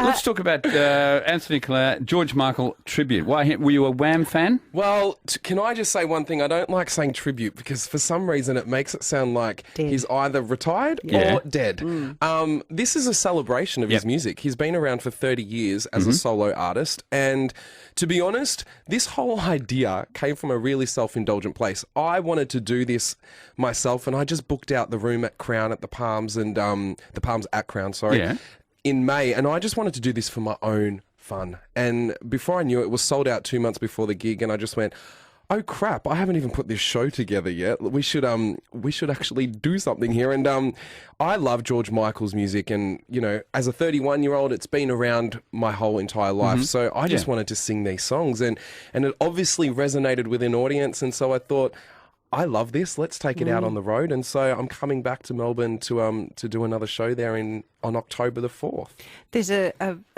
Let's talk about Anthony Callea, George Michael tribute. Why were you a Wham fan? Well, can I just say one thing? I don't like saying tribute because for some reason it makes it sound like he's either retired or dead. This is a celebration of his music. He's been around for 30 years as a solo artist, and to be honest, this whole idea came from a really self-indulgent place. I wanted to do this myself, and I just booked out the room at Crown at the Palms and the Palms at Crown, in May, and I just wanted to do this for my own fun. And before I knew it, it was sold out 2 months before the gig, and I just went, oh crap, I haven't even put this show together yet. We should actually do something here. And I love George Michael's music, and you know, as a 31-year-old, it's been around my whole entire life. So I just wanted to sing these songs, and it obviously resonated with an audience, and so I thought, I love this. Let's take it out on the road. And so I'm coming back to Melbourne to do another show there on October the 4th. There's a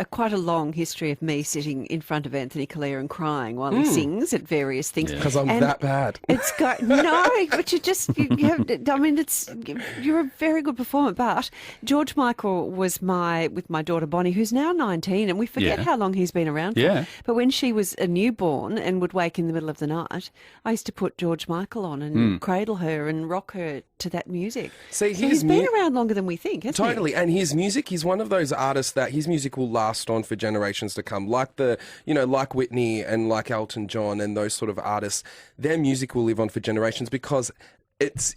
quite a long history of me sitting in front of Anthony Callea and crying while he sings at various things. Because I'm that bad. It's got no, but you have. I mean, you're a very good performer. But George Michael was with my daughter Bonnie, who's now 19, and we forget how long he's been around for. Yeah. But when she was a newborn and would wake in the middle of the night, I used to put George Michael on and cradle her and rock her to that music. See, so he's been around longer than we think, hasn't he? Totally, and his music, he's one of those artists that his music will last on for generations to come. Like like Whitney and like Elton John and those sort of artists, their music will live on for generations because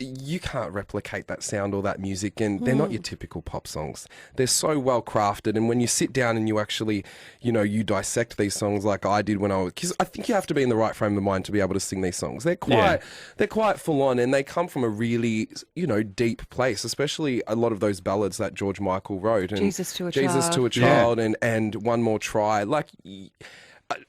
you can't replicate that sound or that music, and they're not your typical pop songs. They're so well crafted, and when you sit down and you actually, you dissect these songs like I did because I think you have to be in the right frame of mind to be able to sing these songs. They're quite full on, and they come from a really, deep place, especially a lot of those ballads that George Michael wrote. And Jesus to a Child and One More Try. Like,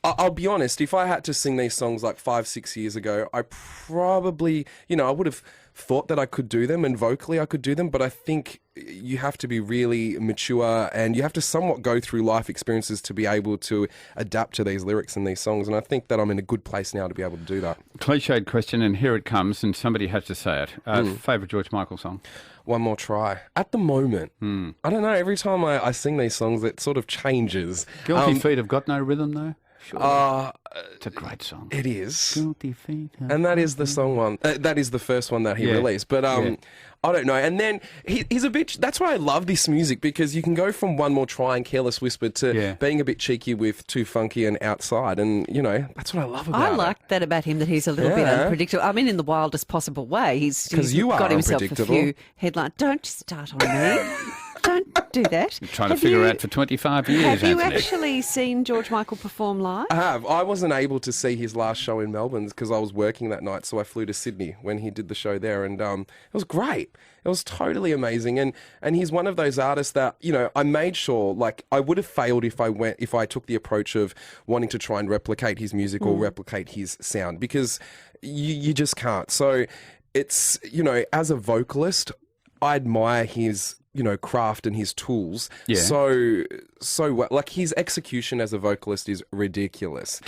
I'll be honest, if I had to sing these songs like 5-6 years ago, I probably, I would have thought that I could do them, and vocally I could do them, but I think you have to be really mature and you have to somewhat go through life experiences to be able to adapt to these lyrics and these songs, and I think that I'm in a good place now to be able to do that. Cliched question, and here it comes, and somebody has to say it. Favourite George Michael song? One More Try. At the moment, I don't know, every time I sing these songs, it sort of changes. Guilty Feet have got no rhythm, though? Sure. It's a great song. It is. Guilty Feet. And that is the song one. That is the first one that he released. But I don't know. And then he's a bit... That's why I love this music, because you can go from One More Try and Careless Whisper to being a bit cheeky with Too Funky and Outside. And, that's what I love about it. I like that about him, that he's a little bit unpredictable. I mean, in the wildest possible way. He's got himself a few headlines. Don't start on me. Don't do that. You're trying to figure out for 25 years, Have you Anthony. actually seen George Michael perform live? I have. I wasn't able to see his last show in Melbourne because I was working that night, so I flew to Sydney when he did the show there, and it was great. It was totally amazing, and he's one of those artists that, I made sure, like, I would have failed if I took the approach of wanting to try and replicate his music or replicate his sound, because you just can't. So it's, as a vocalist, I admire his craft and his tools. So well. Like, his execution as a vocalist is ridiculous.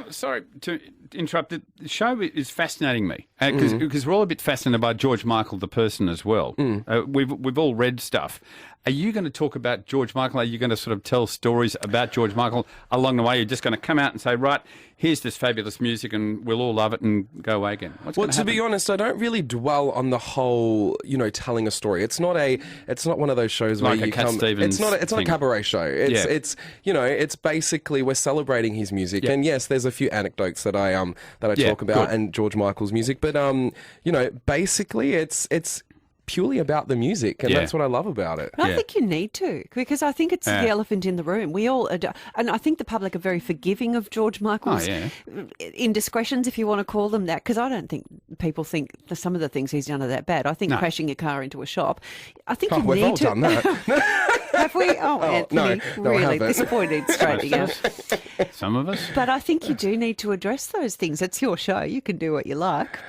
Sorry to interrupt. The show is fascinating me because we're all a bit fascinated by George Michael, the person, as well. We've all read stuff. Are you going to talk about George Michael? Are you going to sort of tell stories about George Michael along the way? You're just going to come out and say, right, here's this fabulous music and we'll all love it and go away again? Well, to be honest, I don't really dwell on the whole, telling a story. It's not one of those shows where like you come... Stevens it's not a cabaret show. It's basically we're celebrating his music. And yes, there's a few anecdotes that I talk about and George Michael's music, but basically it's purely about the music, and that's what I love about it. I think you need to, because I think it's the elephant in the room. We all, and I think the public are very forgiving of George Michael's indiscretions, if you want to call them that, because I don't think people think some of the things he's done are that bad. I think crashing your car into a shop, I think you need to... Done that. Have we? Oh, Anthony, no, really disappointed straightening out. Some of us. But I think you do need to address those things. It's your show. You can do what you like.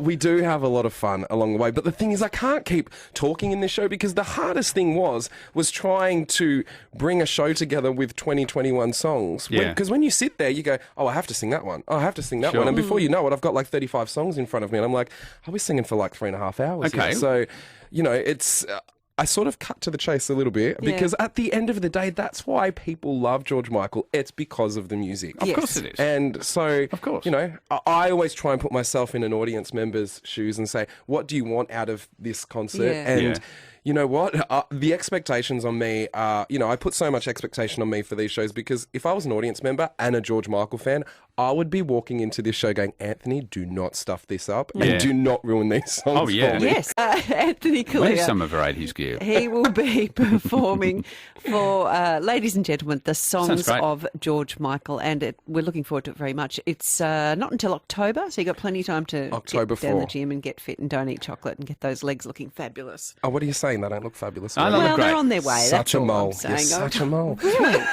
We do have a lot of fun along the way, but the thing is, I can't keep talking in this show because the hardest thing was trying to bring a show together with 2021 songs. Because when you sit there, you go, oh, I have to sing that one. Oh, I have to sing that one. And before you know it, I've got like 35 songs in front of me, and I'm like, I was singing for like 3.5 hours. Okay. Here. So, it's... I sort of cut to the chase a little bit because at the end of the day, that's why people love George Michael. It's because of the music. Of course it is. And so, of course, you know, I always try and put myself in an audience member's shoes and say, what do you want out of this concert? And you know what? The expectations on me are, you know, I put so much expectation on me for these shows because if I was an audience member and a George Michael fan, I would be walking into this show going, Anthony, do not stuff this up and do not ruin these songs for me. Yes, Anthony Callea. Where's some of Variety's gear? He will be performing for, ladies and gentlemen, the songs of George Michael, and we're looking forward to it very much. It's not until October, so you've got plenty of time to get down the gym and get fit and don't eat chocolate and get those legs looking fabulous. Oh, what are you saying? They don't look fabulous. Well, they're on their way. Such a mole. You're such a mole. Really?